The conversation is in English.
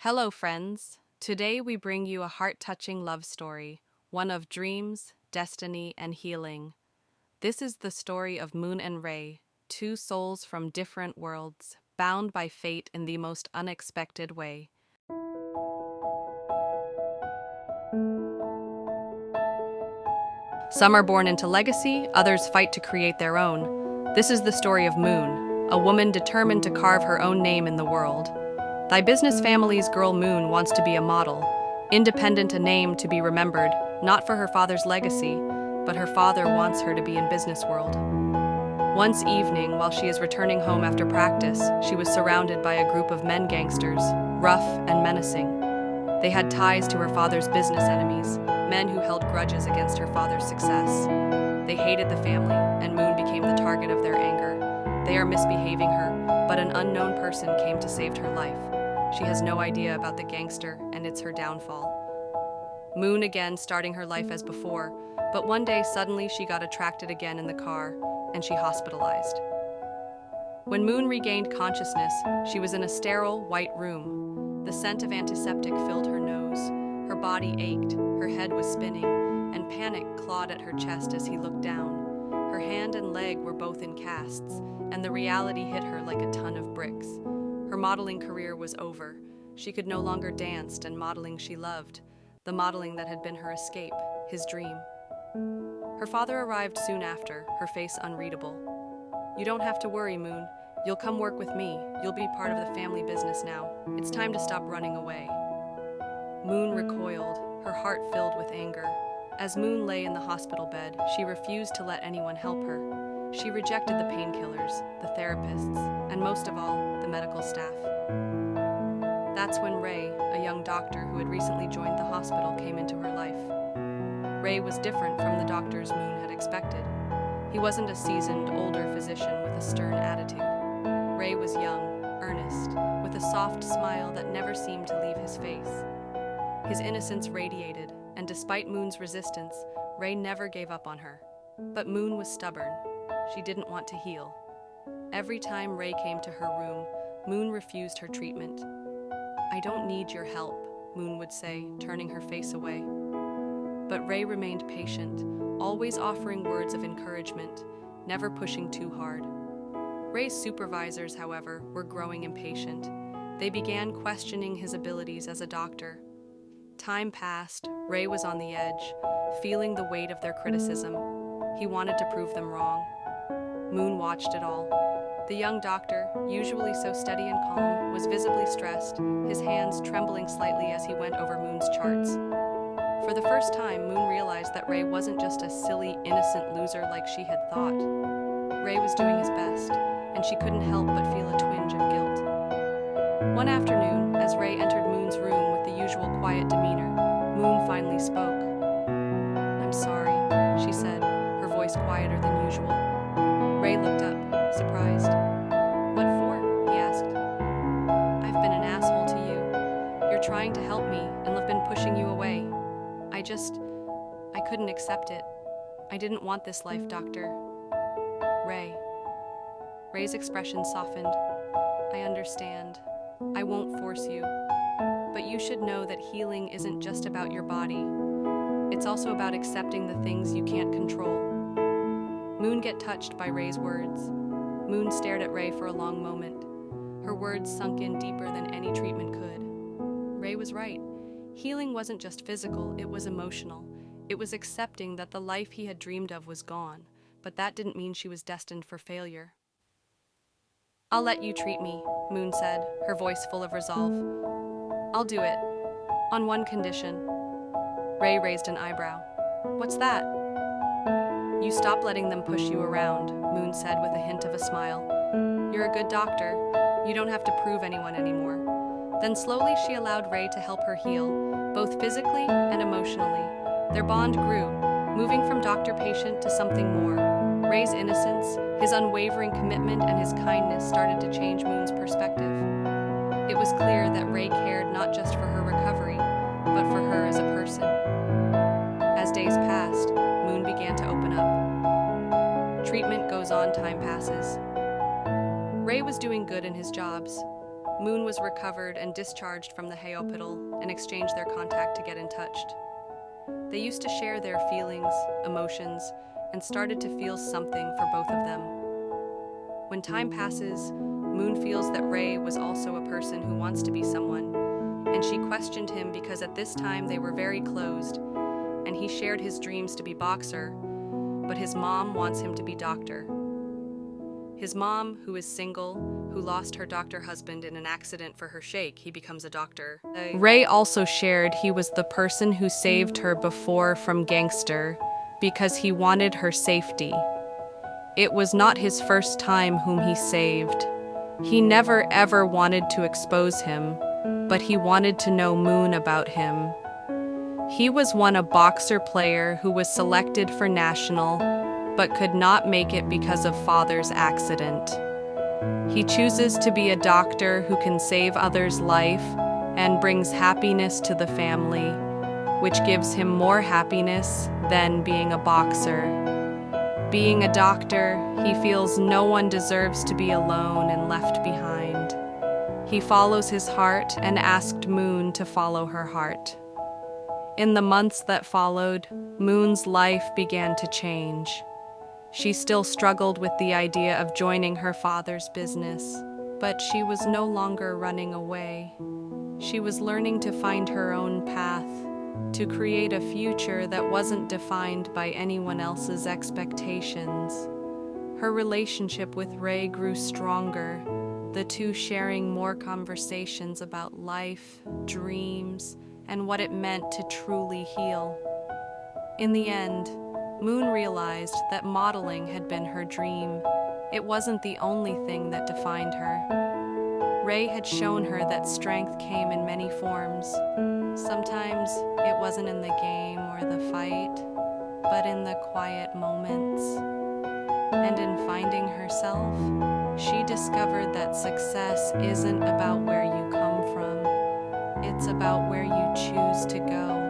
Hello, friends. Today we bring you a heart-touching love story, one of dreams, destiny, and healing. This is the story of Moon and Ray, two souls from different worlds, bound by fate in the most unexpected way. Some are born into legacy, others fight to create their own. This is the story of Moon, a woman determined to carve her own name in the world. Thy business family's girl Moon wants to be a model, independent, a name to be remembered, not for her father's legacy, but her father wants her to be in business world. Once evening, while she is returning home after practice, she was surrounded by a group of men gangsters, rough and menacing. They had ties to her father's business enemies, men who held grudges against her father's success. They hated the family, and Moon became the target of their anger. They are misbehaving her, but an unknown person came to save her life. She has no idea about the gangster, and it's her downfall. Moon again starting her life as before, but one day suddenly she got attracted again in the car, and she hospitalized. When Moon regained consciousness, she was in a sterile, white room. The scent of antiseptic filled her nose. Her body ached, her head was spinning, and panic clawed at her chest as he looked down. Her hand and leg were both in casts, and the reality hit her like a ton of bricks. Her modeling career was over. She could no longer dance and modeling she loved, the modeling that had been her escape, his dream. Her father arrived soon after, her face unreadable. "You don't have to worry, Moon. You'll come work with me. You'll be part of the family business now. It's time to stop running away." Moon recoiled, her heart filled with anger. As Moon lay in the hospital bed, she refused to let anyone help her. She rejected the painkillers, the therapists, and most of all, the medical staff. That's when Ray, a young doctor who had recently joined the hospital, came into her life. Ray was different from the doctors Moon had expected. He wasn't a seasoned, older physician with a stern attitude. Ray was young, earnest, with a soft smile that never seemed to leave his face. His innocence radiated, and despite Moon's resistance, Ray never gave up on her. But Moon was stubborn. She didn't want to heal. Every time Ray came to her room, Moon refused her treatment. "I don't need your help," Moon would say, turning her face away. But Ray remained patient, always offering words of encouragement, never pushing too hard. Ray's supervisors, however, were growing impatient. They began questioning his abilities as a doctor. Time passed, Ray was on the edge, feeling the weight of their criticism. He wanted to prove them wrong. Moon watched it all. The young doctor, usually so steady and calm, was visibly stressed, his hands trembling slightly as he went over Moon's charts. For the first time, Moon realized that Ray wasn't just a silly, innocent loser like she had thought. Ray was doing his best, and she couldn't help but feel a twinge of guilt. One afternoon, as Ray entered Moon's room with the usual quiet demeanor, Moon finally spoke. "I'm sorry," she said, her voice quieter than usual. Ray looked up, surprised. "What for?" he asked. "I've been an asshole to you. You're trying to help me, and I've been pushing you away. I couldn't accept it. I didn't want this life, Doctor." "Ray." Ray's expression softened. "I understand. I won't force you. But you should know that healing isn't just about your body. It's also about accepting the things you can't control." Moon get touched by Ray's words. Moon stared at Ray for a long moment. Her words sunk in deeper than any treatment could. Ray was right. Healing wasn't just physical, it was emotional. It was accepting that the life he had dreamed of was gone, but that didn't mean she was destined for failure. "I'll let you treat me," Moon said, her voice full of resolve. "I'll do it. On one condition." Ray raised an eyebrow. "What's that?" "You stop letting them push you around," Moon said with a hint of a smile. "You're a good doctor. You don't have to prove anyone anymore." Then slowly she allowed Ray to help her heal, both physically and emotionally. Their bond grew, moving from doctor-patient to something more. Ray's innocence, his unwavering commitment, and his kindness started to change Moon's perspective. It was clear that Ray cared not just for her recovery, but for her as a person. As days passed, Moon began to open up. Treatment goes on, time passes. Ray was doing good in his jobs. Moon was recovered and discharged from the hospital and exchanged their contact to get in touch. They used to share their feelings, emotions, and started to feel something for both of them. When time passes, Moon feels that Ray was also a person who wants to be someone, and she questioned him because at this time they were very closed, and he shared his dreams to be boxer, but his mom wants him to be doctor. His mom, who is single, who lost her doctor husband in an accident for her shake, he becomes a doctor. Ray also shared he was the person who saved her before from gangster because he wanted her safety. It was not his first time whom he saved. He never ever wanted to expose him, but he wanted to know Moon about him. He was a boxer player who was selected for national, but could not make it because of father's accident. He chooses to be a doctor who can save others' life and brings happiness to the family, which gives him more happiness than being a boxer. Being a doctor, he feels no one deserves to be alone and left behind. He follows his heart and asked Moon to follow her heart. In the months that followed, Moon's life began to change. She still struggled with the idea of joining her father's business, but she was no longer running away. She was learning to find her own path, to create a future that wasn't defined by anyone else's expectations. Her relationship with Ray grew stronger, the two sharing more conversations about life, dreams, and what it meant to truly heal. In the end, Moon realized that modeling had been her dream. It wasn't the only thing that defined her. Ray had shown her that strength came in many forms. Sometimes it wasn't in the game or the fight, but in the quiet moments. And in finding herself, she discovered that success isn't about where you come from. It's about where you choose to go.